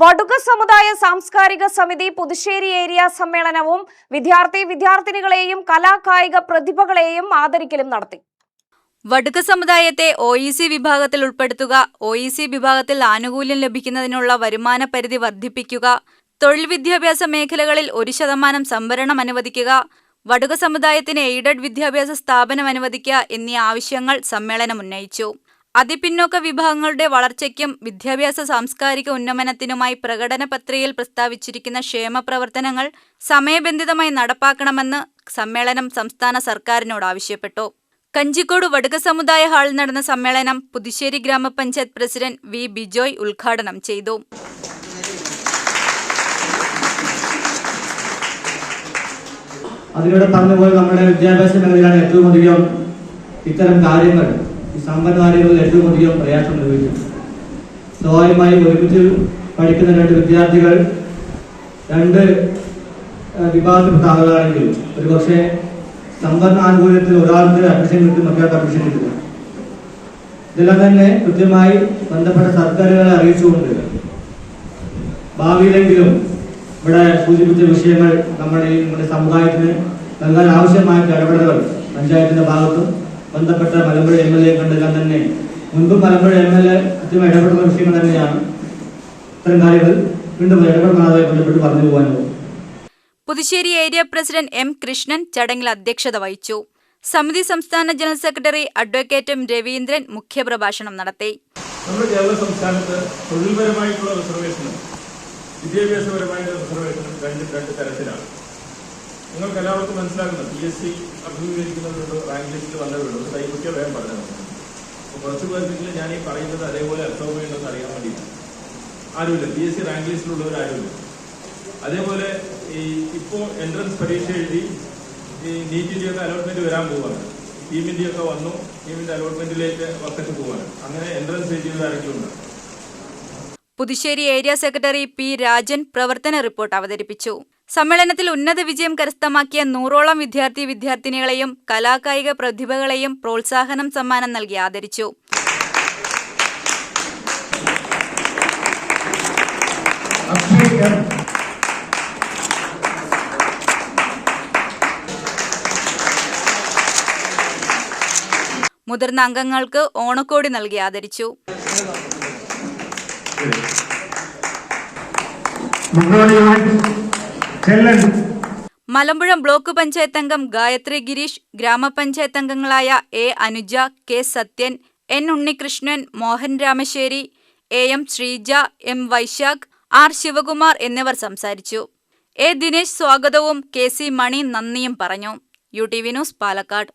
വടുക സമുദായ സാംസ്കാരിക സമിതി പുതുശ്ശേരി ഏരിയ സമ്മേളനവും വിദ്യാർത്ഥിനികളെയും കലാകായിക പ്രതിഭകളെയും ആദരിക്കലും നടത്തി. വടുക സമുദായത്തെ ഒഇസി വിഭാഗത്തിൽ ഉൾപ്പെടുത്തുക, ഒഇസി വിഭാഗത്തിൽ ആനുകൂല്യം ലഭിക്കുന്നതിനുള്ള വരുമാന പരിധി വർദ്ധിപ്പിക്കുക, തൊഴിൽ വിദ്യാഭ്യാസ മേഖലകളിൽ 1% സംവരണം അനുവദിക്കുക, വടുക സമുദായത്തിന് എയ്ഡഡ് വിദ്യാഭ്യാസ സ്ഥാപനം അനുവദിക്കുക എന്നീ ആവശ്യങ്ങൾ സമ്മേളനം ഉന്നയിച്ചു. അതിപിന്നോക്ക വിഭാഗങ്ങളുടെ വളർച്ചയ്ക്കും വിദ്യാഭ്യാസ സാംസ്കാരിക ഉന്നമനത്തിനുമായി പ്രകടന പത്രികയിൽ പ്രസ്താവിച്ചിരിക്കുന്ന ക്ഷേമ പ്രവർത്തനങ്ങൾ സമയബന്ധിതമായി നടപ്പാക്കണമെന്ന് സമ്മേളനം സംസ്ഥാന സർക്കാരിനോട് ആവശ്യപ്പെട്ടു. കഞ്ചിക്കോട് വടുക സമുദായ ഹാളിൽ നടന്ന സമ്മേളനം പുതുശ്ശേരി ഗ്രാമപഞ്ചായത്ത് പ്രസിഡന്റ് വി ബിജോയ് ഉദ്ഘാടനം ചെയ്തു. അതിലൂടെ പറഞ്ഞുപോലെ നമ്മുടെ വിദ്യാഭ്യാസ മേഖലയിലാണ് ഏറ്റവും അധികം ഇത്തരം കാര്യങ്ങൾ, ഈ സമ്പന്ന കാര്യങ്ങളിൽ ഏറ്റവും അധികം പ്രയാസം അനുഭവിക്കുന്നത്. സ്വാഭാവികമായി ഒരുമിച്ച് പഠിക്കുന്ന 2 വിദ്യാർത്ഥികൾ 2 വിഭാഗത്തിൽപ്പെട്ട ആളുകളാണെങ്കിൽ ഒരുപക്ഷെ സമ്പന്ന ആനുകൂല്യത്തിൽ ഒരാൾക്ക് അഡ്മിഷൻ കിട്ടും, മറ്റൊരാൾക്ക് അഡ്മിഷൻ കിട്ടില്ല. ഇതെല്ലാം തന്നെ കൃത്യമായി ബന്ധപ്പെട്ട സർക്കാരുകളെ അറിയിച്ചുകൊണ്ട് ഭാവിയിലെങ്കിലും ഇവിടെ സൂചിപ്പിച്ച വിഷയങ്ങൾ നമ്മുടെ സമുദായത്തിന് നൽകാൻ ആവശ്യമായ ഇടപെടലുകൾ പഞ്ചായത്തിന്റെ ഭാഗത്തും ബന്ധപ്പെട്ട മലമ്പുഴ MLA കണ്ടെല്ലാം തന്നെ മുൻപും മലമ്പുഴ MLA കൃത്യമായി ഇടപെടുന്ന വിഷയങ്ങൾ തന്നെയാണ്. ഇത്തരം കാര്യങ്ങൾ വീണ്ടും ഇടപെടുന്നതുമായി ബന്ധപ്പെട്ട് പറഞ്ഞു പോകാനുള്ളത്. Puthussery area president M Krishnan ചടങ്ങിൽ അധ്യക്ഷത വഹിച്ചു. സമിതി സംസ്ഥാന general secretary advocate M Raveendran മുഖ്യപ്രഭാഷണം നടത്തി. നമ്മുടെ കേരള സംസ്ഥാനത്ത് തൊഴിൽപരമായിട്ടുള്ള റിസർവേഷനും വിദ്യാഭ്യാസപരമായിട്ടുള്ള റിസർവേഷനും രണ്ട് തരത്തിലാണ്. നിങ്ങൾക്ക് എല്ലാവർക്കും മനസ്സിലാക്കുന്നത് PSC അഭിമുഖീകരിക്കുന്നവരുണ്ട്, റാങ്ക് ലിസ്റ്റിൽ വന്നവരുണ്ട്. ഒരു കൈപൊക്കിയ വേഗം പറഞ്ഞു. അപ്പോൾ കുറച്ച് പേർക്കെങ്കിലും ഞാൻ ഈ പറയുന്നത് അതേപോലെ അർത്ഥവുമുണ്ടെന്ന് അറിയാൻ വേണ്ടിയില്ല. ആരുമില്ല, PSC റാങ്ക് ലിസ്റ്റിലുള്ളവർ ആരുമില്ല. അതേപോലെ ഇപ്പോൾ എൻട്രൻസ് പരീക്ഷ എഴുതി ഈ നീറ്റിൻ്റെയൊക്കെ അലോട്ട്മെന്റ് വരാൻ പോവുകയാണ്. ടീമിൻ്റെയൊക്കെ വന്നു, ടീമിൻ്റെ അലോട്ട്മെന്റിലേക്ക് വക്കറ്റ് പോവുകയാണ്. അങ്ങനെ എൻട്രൻസ് എഴുതിയത് ആരെങ്കിലും ഉണ്ട്? Puthussery area secretary P Rajan പ്രവർത്തന റിപ്പോർട്ട് അവതരിപ്പിച്ചു. സമ്മേളനത്തിൽ ഉന്നത വിജയം കരസ്ഥമാക്കിയ 100ഓളം വിദ്യാർത്ഥിനികളെയും കലാകായിക പ്രതിഭകളെയും പ്രോത്സാഹനം സമ്മാനം നൽകി ആദരിച്ചു. മുതിർന്ന അംഗങ്ങൾക്ക് ഓണക്കോടി നൽകി ആദരിച്ചു. മലമ്പുഴ ബ്ലോക്ക് പഞ്ചായത്ത് അംഗം ഗായത്രി ഗിരീഷ്, ഗ്രാമപഞ്ചായത്ത് അംഗങ്ങളായ A Anuja, K Sathyan, N Unnikrishnan, Mohan Ramassery, AM Sreeja, M Vaishakh, R Shivakumar എന്നിവർ സംസാരിച്ചു. A ദിനേശ് സ്വാഗതവും KC മണി നന്ദിയും പറഞ്ഞു. UTV news, Palakkad.